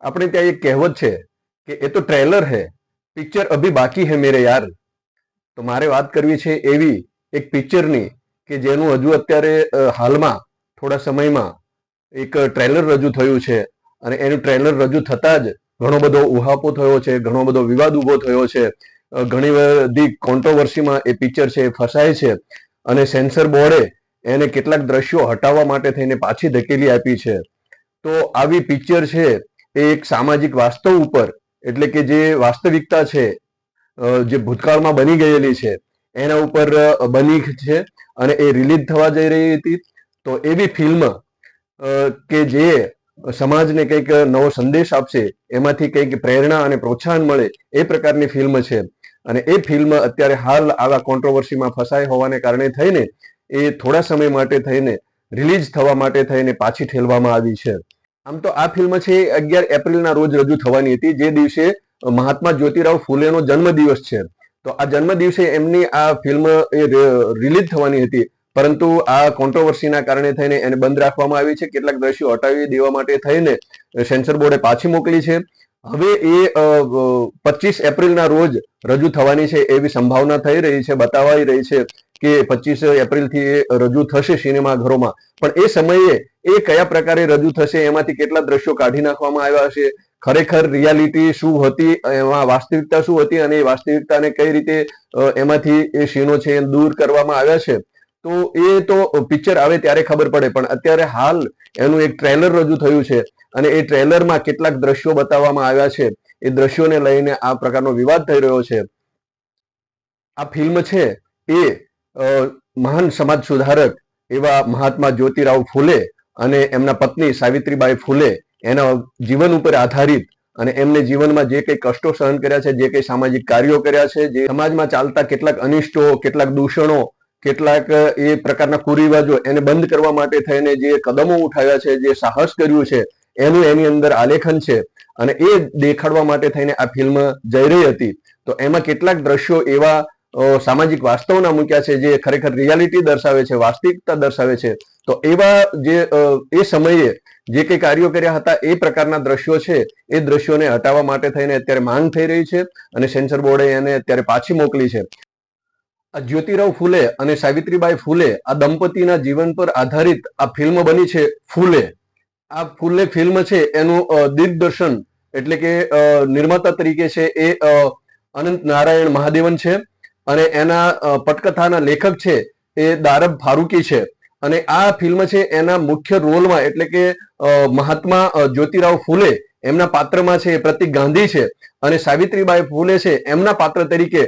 આપણે ત્યાં એક કહેવત છે કે એ તો ટ્રેલર હે, પિક્ચર અભી બાકી હે મેરે યાર. તો મારે વાત કરવી છે એવી એક પિક્ચરની કે જેનું હજુ અત્યારે હાલમાં થોડા સમયમાં એક ટ્રેલર રજૂ થયું છે અને એનું ટ્રેલર રજૂ થતા જ ઘણો બધો ઉહાપો થયો છે, ઘણો બધો વિવાદ ઉભો થયો છે, ઘણી બધી કોન્ટ્રોવર્સીમાં એ પિક્ચર છે એ ફસાય છે અને સેન્સર બોર્ડે એને કેટલાક દ્રશ્યો હટાવવા માટે થઈને પાછી ધકેલી આપી છે. તો આવી પિક્ચર છે એ એક સામાજિક વાસ્તવ ઉપર, એટલે કે જે વાસ્તવિકતા છે, જે ભૂતકાળમાં બની ગયેલી છે એના ઉપર બની છે અને એ રિલીઝ થવા જઈ રહી હતી. તો એવી ફિલ્મ કે જે સમાજને કંઈક નવો સંદેશ આપશે, એમાંથી કંઈક પ્રેરણા અને પ્રોત્સાહન મળે એ પ્રકારની ફિલ્મ છે. અને એ ફિલ્મ અત્યારે હાલ આવા કોન્ટ્રોવર્સીમાં ફસાય હોવાને કારણે થઈને એ થોડા સમય માટે થઈને રિલીઝ થવા માટે થઈને પાછી ઠેલવામાં આવી છે. આમ તો આ ફિલ્મ છે 11 એપ્રિલના રોજ રજૂ થવાની હતી, જે દિવસે મહાત્મા જ્યોતિરાવ ફૂલેનો જન્મદિવસ છે. તો આ જન્મદિવસે એમની આ ફિલ્મ એ રિલીઝ થવાની હતી, પરંતુ આ કોન્ટ્રોવર્સીના કારણે થઈને એને બંધ રાખવામાં આવી છે. કેટલાક દ્રશ્યો હટાવી દેવા માટે થઈને સેન્સર બોર્ડે પાછી મોકલી છે. હવે એ 25 એપ્રિલના રોજ રજૂ થવાની છે એવી સંભાવના થઈ રહી છે, બતાવાઈ રહી છે કે 25 એપ્રિલથી એ રજૂ થશે સિનેમાઘરોમાં. પણ એ સમયે એ કયા પ્રકારે રજૂ થશે, એમાંથી કેટલા દ્રશ્યો કાઢી નાખવામાં આવ્યા હશે, ખરેખર રિયાલિટી શું હતી, એમાં વાસ્તવિકતા શું હતી અને એ વાસ્તવિકતાને કઈ રીતે એમાંથી એ સીનો છે દૂર કરવામાં આવ્યા છે, તો એ તો પિક્ચર આવે ત્યારે ખબર પડે. પણ અત્યારે હાલ એનું એક ટ્રેલર રજૂ થયું છે અને એ ટ્રેલરમાં કેટલાક દ્રશ્યો બતાવવામાં આવ્યા છે. એ દ્રશ્યોને લઈને આ પ્રકારનો વિવાદ થઈ રહ્યો છે. આ ફિલ્મ છે એ મહાન સમાજ સુધારક એવા મહાત્મા જ્યોતિરાવ ફૂલે અને એમના પત્ની સાવિત્રીબાઈ ફૂલે એના જીવન ઉપર આધારિત, અને એમને જીવનમાં જે કંઈ કષ્ટો સહન કર્યા છે, જે કંઈ સામાજિક કાર્યો કર્યા છે, જે સમાજમાં ચાલતા કેટલાક અનિષ્ટો, કેટલાક દૂષણો, કેટલાક એ પ્રકારના કુરિવાજો એને બંધ કરવા માટે થઈને જે કદમો ઉઠાવ્યા છે, જે સાહસ કર્યું છે, એનું એની અંદર આલેખન છે અને એ દેખાડવા માટે થઈને આ ફિલ્મ જઈ રહી હતી. તો એમાં કેટલાક દ્રશ્યો એવા સામાજિક વાસ્તવના મૂક્યા છે જે ખરેખર રિયાલિટી દર્શાવે છે, વાસ્તવિકતા દર્શાવે છે. તો એવા જે એ સમયે જે કંઈ કાર્યો કર્યા હતા એ પ્રકારના દ્રશ્યો છે, એ દ્રશ્યોને હટાવવા માટે થઈને અત્યારે માંગ થઈ રહી છે અને સેન્સર બોર્ડે એને અત્યારે પાછી મોકલી છે. આ જ્યોતિરાવ ફૂલે અને સાવિત્રીબાઈ ફૂલે આ દંપતીના જીવન પર આધારિત આ ફિલ્મ બની છે ફૂલે. આ ફૂલે ફિલ્મ છે એનું દિગ્દર્શન એટલે કે નિર્માતા તરીકે છે એ અનંત નારાયણ મહાદેવન છે અને એના પટકથાના લેખક છે એ દારબ ફારૂકી છે. અને આ ફિલ્મ છે એના મુખ્ય રોલમાં એટલે કે મહાત્મા જ્યોતિરાવ ફૂલે એમના પાત્રમાં છે પ્રતિક ગાંધી છે અને સાવિત્રીબાઈ ફૂલે છે એમના પાત્ર તરીકે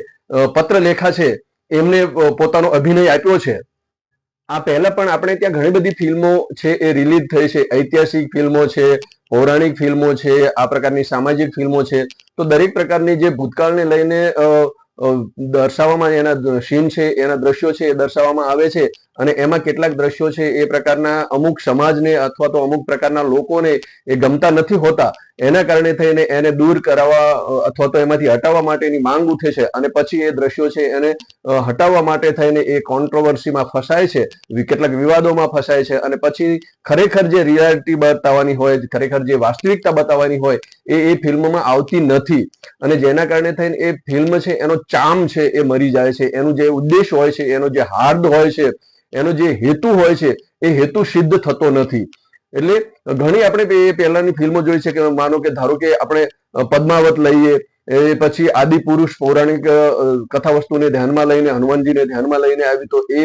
પત્રલેખા છે, એમને પોતાનો અભિનય આપ્યો છે. આ પહેલા પણ આપણે ત્યાં ઘણી બધી ફિલ્મો છે એ રિલીઝ થઈ છે, ઐતિહાસિક ફિલ્મો છે, પૌરાણિક ફિલ્મો છે, આ પ્રકારની સામાજિક ફિલ્મો છે. તો દરેક પ્રકારની જે ભૂતકાળને લઈને દર્શાવવામાં એના સીન છે, એના દ્રશ્યો છે એ દર્શાવવામાં આવે છે અને એમાં કેટલાક દ્રશ્યો છે એ પ્રકારના અમુક સમાજને અથવા તો અમુક પ્રકારના લોકોને એ ગમતા નથી હોતા, એના કારણે થઈને એને દૂર કરાવવા અથવા તો એમાંથી હટાવવા માટેની માંગ ઉઠે છે અને પછી એ દ્રશ્યો છે એને હટાવવા માટે થઈને એ કોન્ટ્રોવર્સીમાં ફસાય છે, કેટલાક વિવાદોમાં ફસાય છે અને પછી ખરેખર જે રિયાલિટી બતાવવાની હોય, ખરેખર જે વાસ્તવિકતા બતાવવાની હોય એ ફિલ્મમાં આવતી નથી. અને જેના કારણે થઈને એ ફિલ્મ છે એનો ચામ છે એ મરી જાય છે, એનું જે ઉદ્દેશ હોય છે, એનો જે હાર્દ હોય છે, એનો જે હેતુ હોય છે એ હેતુ સિદ્ધ થતો નથી. એટલે ઘણી આપણે પહેલાની ફિલ્મો જોઈ છે કે માનો કે ધારો કે આપણે પદ્માવત લઈએ, એ પછી આદિ પુરુષ પૌરાણિક કથા વસ્તુને ધ્યાનમાં લઈને, હનુમાનજીને ધ્યાનમાં લઈને આવી તો એ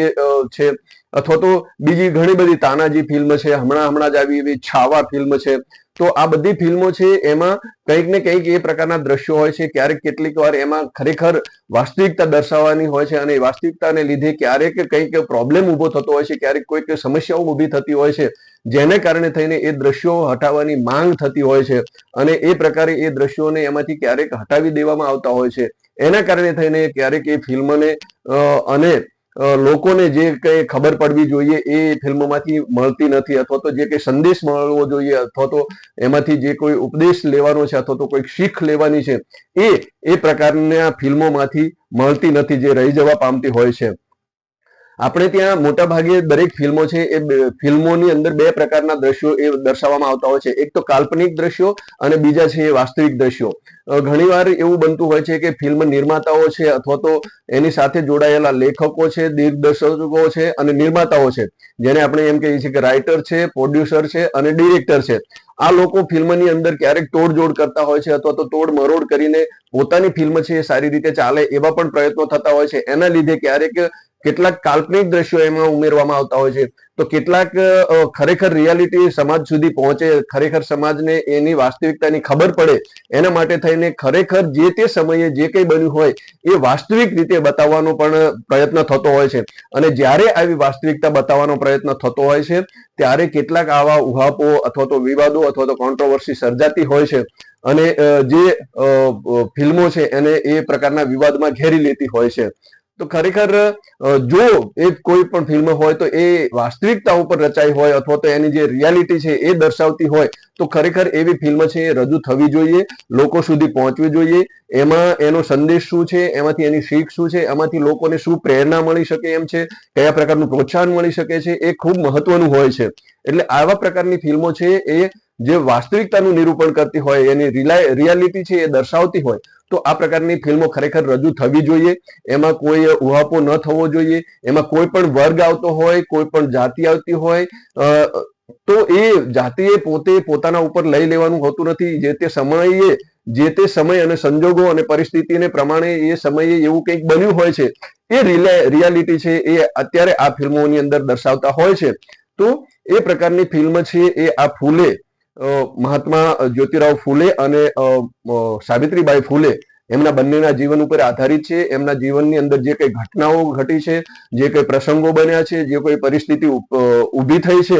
છે, અથવા તો બીજી ઘણી બધી તાનાજી ફિલ્મ છે, હમણાં જ આવી એવી છાવા ફિલ્મ છે. તો આ બધી ફિલ્મો છે એમાં કંઈક ને કંઈક એ પ્રકારના દ્રશ્યો હોય છે, ક્યારેક કેટલીક વાર એમાં ખરેખર વાસ્તવિકતા દર્શાવવાની હોય છે અને એ વાસ્તવિકતાને લીધે ક્યારેક કંઈક પ્રોબ્લેમ ઊભો થતો હોય છે, ક્યારેક કોઈક સમસ્યાઓ ઊભી થતી હોય છે, જેને કારણે થઈને એ દ્રશ્યો હટાવવાની માંગ થતી હોય છે અને એ પ્રકારે એ દ્રશ્યોને એમાંથી ક્યારેક હટાવી દેવામાં આવતા હોય છે. એના કારણે થઈને ક્યારેક એ ફિલ્મને અને લોકોને જે કંઈ ખબર પડવી જોઈએ એ ફિલ્મોમાંથી મળતી નથી, અથવા તો જે કંઈ સંદેશ મળવો જોઈએ અથવા તો એમાંથી જે કોઈ ઉપદેશ લેવાનો છે અથવા તો કોઈ શીખ લેવાની છે એ પ્રકારના ફિલ્મોમાંથી મળતી નથી, જે રહી જવા પામતી હોય છે. આપણે ત્યાં મોટા ભાગે દરેક ફિલ્મો છે એ ફિલ્મોની અંદર બે પ્રકારના દ્રશ્યો એ દર્શાવવામાં આવતા હોય છે. એક તો કાલ્પનિક દ્રશ્યો અને બીજા છે એ વાસ્તવિક દ્રશ્યો. ઘણીવાર એવું બનતું હોય છે કે ફિલ્મ નિર્માતાઓ છે અથવા તો એની સાથે જોડાયેલા લેખકો છે, દિગ્દર્શકો છે અને નિર્માતાઓ છે, જેને આપણે એમ કહીએ છીએ કે રાઇટર છે, પ્રોડ્યુસર છે અને ડિરેક્ટર છે. આ લોકો ફિલ્મની અંદર ક્યારેક તોડજોડ કરતા હોય છે અથવા તો તોડ મરોડ કરીને પોતાની ફિલ્મ છે એ સારી રીતે ચાલે એવા પણ પ્રયત્નો થતા હોય છે. એના લીધે ક્યારેક કેટલાક કાલ્પનિક દ્રશ્યો એમાં ઉમેરવામાં આવતા હોય છે, તો કેટલાક ખરેખર રિયાલિટી સમાજ સુધી પહોંચે, ખરેખર સમાજને એની વાસ્તવિકતાની ખબર પડે એના માટે થઈને ખરેખર જે તે સમયે જે કંઈ બન્યું હોય એ વાસ્તવિક રીતે બતાવવાનો પણ પ્રયત્ન થતો હોય છે. અને જ્યારે આવી વાસ્તવિકતા બતાવવાનો પ્રયત્ન થતો હોય છે ત્યારે કેટલાક આવા ઉહાપો અથવા તો વિવાદો અથવા તો કોન્ટ્રોવર્સી સર્જાતી હોય છે અને જે ફિલ્મો છે એને એ પ્રકારના વિવાદમાં ઘેરી લેતી હોય છે. તો ખરેખર જો એ કોઈ પણ ફિલ્મ હોય તો એ વાસ્તવિકતા ઉપર રચાઈ હોય અથવા તો એની જે રિયાલિટી છે એ દર્શાવતી હોય તો ખરેખર એવી ફિલ્મ છે એ રજૂ થવી જોઈએ, લોકો સુધી પહોંચવી જોઈએ. એમાં એનો સંદેશ શું છે, એમાંથી એની શીખ શું છે, એમાંથી લોકોને શું પ્રેરણા મળી શકે એમ છે, કયા પ્રકારનું પ્રોત્સાહન મળી શકે છે, એ ખૂબ મહત્વનું હોય છે. એટલે આવા પ્રકારની ફિલ્મો છે એ જે વાસ્તવિકતાનું નિરૂપણ કરતી હોય, એની રિયાલિટી છે એ દર્શાવતી હોય તો આ પ્રકારની ફિલ્મો ખરેખર રજૂ થવી જોઈએ. એમાં કોઈ ઉહાપો ન થવો જોઈએ. એમાં કોઈ પણ વર્ગ આવતો હોય, કોઈ પણ જાતિ આવતી હોય તો એ જાતિએ પોતે પોતાના ઉપર લઈ લેવાનું હોતું નથી. જે તે સમયે જે તે સમય અને સંજોગો અને પરિસ્થિતિને પ્રમાણે એ સમયે એવું કંઈક બન્યું હોય છે એ રિયાલિટી છે એ અત્યારે આ ફિલ્મોની અંદર દર્શાવતા હોય છે. તો એ પ્રકારની ફિલ્મ છે એ આ ફૂલે, મહાત્મા જ્યોતિરાવ ફૂલે અને સાવિત્રીબાઈ ફૂલે એમના બંનેના જીવન ઉપર આધારિત છે. એમના જીવનની અંદર જે કઈ ઘટનાઓ ઘટી છે, જે કઈ પ્રસંગો બન્યા છે, જે કોઈ પરિસ્થિતિ ઊભી થઈ છે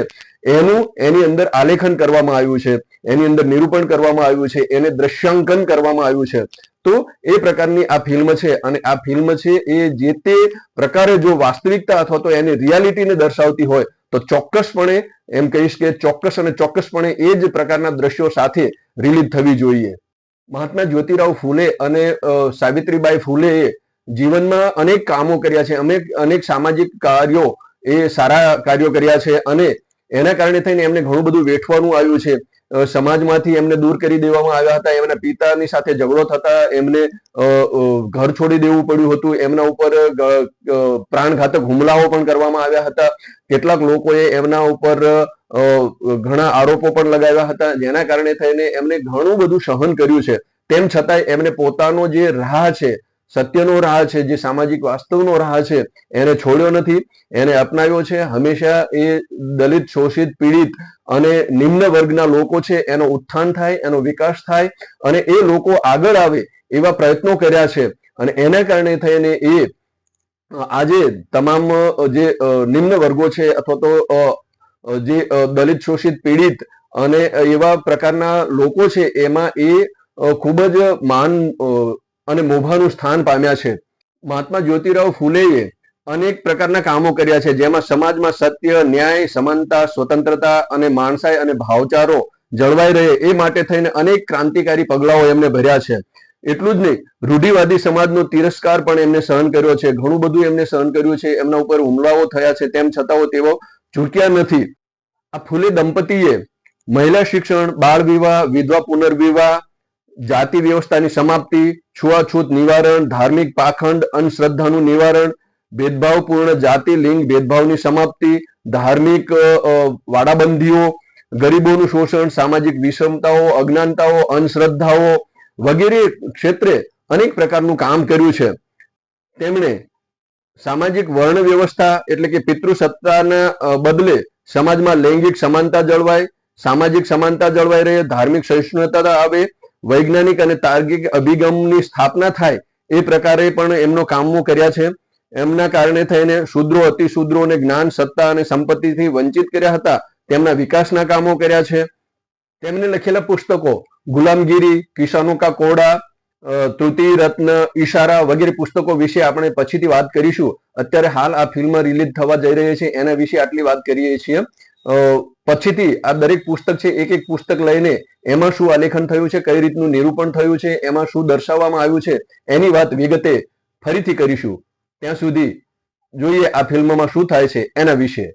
એની અંદર આલેખન કરવામાં આવ્યું છે, એની અંદર નિરૂપણ કરવામાં આવ્યું છે, એને દ્રશ્યાંકન કરવામાં આવ્યું છે. તો એ પ્રકારની આ ફિલ્મ છે અને આ ફિલ્મ છે એ જે તે પ્રકારે જો વાસ્તવિકતા અથવા તો એની રિયાલિટીને દર્શાવતી હોય તો ચોક્કસપણે એમ કહીશ કે ચોક્કસ અને ચોક્કસપણે એ જ પ્રકારના દ્રશ્યો સાથે રિલીઝ થવી જોઈએ. મહાત્મા જ્યોતિરાવ ફૂલે અને સાવિત્રીબાઈ ફૂલેએ જીવનમાં અનેક કામો કર્યા છે, અનેક સામાજિક કાર્યો એ સારા કાર્યો કર્યા છે અને એના કારણે થઈને એમને ઘણું બધું વેઠવાનું આવ્યું છે. સમાજમાંથી એમને દૂર કરી દેવામાં આવ્યા હતા, એમના પિતાની સાથે ઝઘડો થતા એમને ઘર છોડી દેવું પડ્યું હતું, એમના ઉપર પ્રાણઘાતક હુમલાઓ પણ કરવામાં આવ્યા હતા. કેટલાક લોકોએ એમના ઉપર ઘણા આરોપો પણ લગાવ્યા હતા, જેના કારણે થઈને એમને ઘણું બધું સહન કર્યું છે. તેમ છતાંય એમને પોતાનો જે રાહ છે, સત્યનો રાહ છે, જે સામાજિક વાસ્તવનો રાહ છે એને છોડ્યો નથી, એને અપનાવ્યો છે. હંમેશા એ દલિત, શોષિત, પીડિત અને નિમ્ન વર્ગના લોકો છે એનો ઉત્થાન થાય, એનો વિકાસ થાય અને એ લોકો આગળ આવે એવા પ્રયત્નો કર્યા છે. અને એના કારણે થઈને એ આજે તમામ જે નિમ્ન વર્ગો છે અથવા તો જે દલિત, શોષિત, પીડિત અને એવા પ્રકારના લોકો છે એમાં એ ખૂબ જ માન અને મોભાનું સ્થાન પામ્યા છે. મહાત્મા જ્યોતિરાવ ફૂલેએ અનેક પ્રકારના કામો કર્યા છે, જેમાં સમાજમાં સત્ય, ન્યાય, સમાનતા, સ્વતંત્રતા અને માણસાઈ અને ભાવચારો જળવાઈ રહે એ માટે થઈને અનેક ક્રાંતિકારી પગલાઓ એમને ભર્યા છે. એટલું જ નહીં, રૂઢિવાદી સમાજનો તિરસ્કાર પણ એમને સહન કર્યો છે. ઘણું બધું એમને સહન કર્યું છે, એમના ઉપર હુમલાઓ થયા છે, તેમ છતાં તેઓ ઝૂક્યા નથી. આ ફૂલે દંપતીએ મહિલા શિક્ષણ, બાળ વિવાહ, વિધવા પુનર્વિવાહ, જાતિ વ્યવસ્થાની સમાપ્તિ, છૂઆછૂત નિવારણ, ધાર્મિક પાખંડ, અંધશ્રદ્ધાનું નિવારણ, ભેદભાવપૂર્ણ જાતિ લિંગ ભેદભાવની સમાપ્તિ, ધાર્મિક વાડાબંધીઓ, ગરીબોનું શોષણ, સામાજિક વિષમતાઓ, અજ્ઞાનતાઓ, અંધશ્રદ્ધાઓ વગેરે ક્ષેત્રે અનેક પ્રકારનું કામ કર્યું છે. તેમણે સામાજિક વર્ણ વ્યવસ્થા એટલે કે પિતૃસત્તાના બદલે સમાજમાં લૈંગિક સમાનતા જળવાય, સામાજિક સમાનતા જળવાઈ રહે, ધાર્મિક સહિષ્ણુતા આવે, વૈજ્ઞાનિક અને તાર્કિક અભિગમની સ્થાપના થાય એ પ્રકારે પણ એમનો કામો કર્યા છે. એમના કારણે થઈને શૂદ્રો, અતિશૂદ્રોને જ્ઞાન, સત્તા અને સંપત્તિથી વંચિત કર્યા હતા, તેમના વિકાસના કામો કર્યા છે. તેમને લખેલા પુસ્તકો ગુલામગીરી, કિસાનો કા કોડા, તૃતીય રત્ન, ઈશારા વગેરે પુસ્તકો વિશે આપણે પછીથી વાત કરીશું. અત્યારે હાલ આ ફિલ્મ રિલીઝ થવા જઈ રહી છે એના વિશે આટલી વાત કરીએ છીએ. પછીથી આ દરેક પુસ્તક છે, એક એક પુસ્તક લઈને એમાં શું આલેખન થયું છે, કઈ રીતનું નિરૂપણ થયું છે, એમાં શું દર્શાવવામાં આવ્યું છે એની વાત વિગતે ફરીથી કરીશું. ત્યાં સુધી જોઈએ આ ફિલ્મમાં શું થાય છે એના વિશે.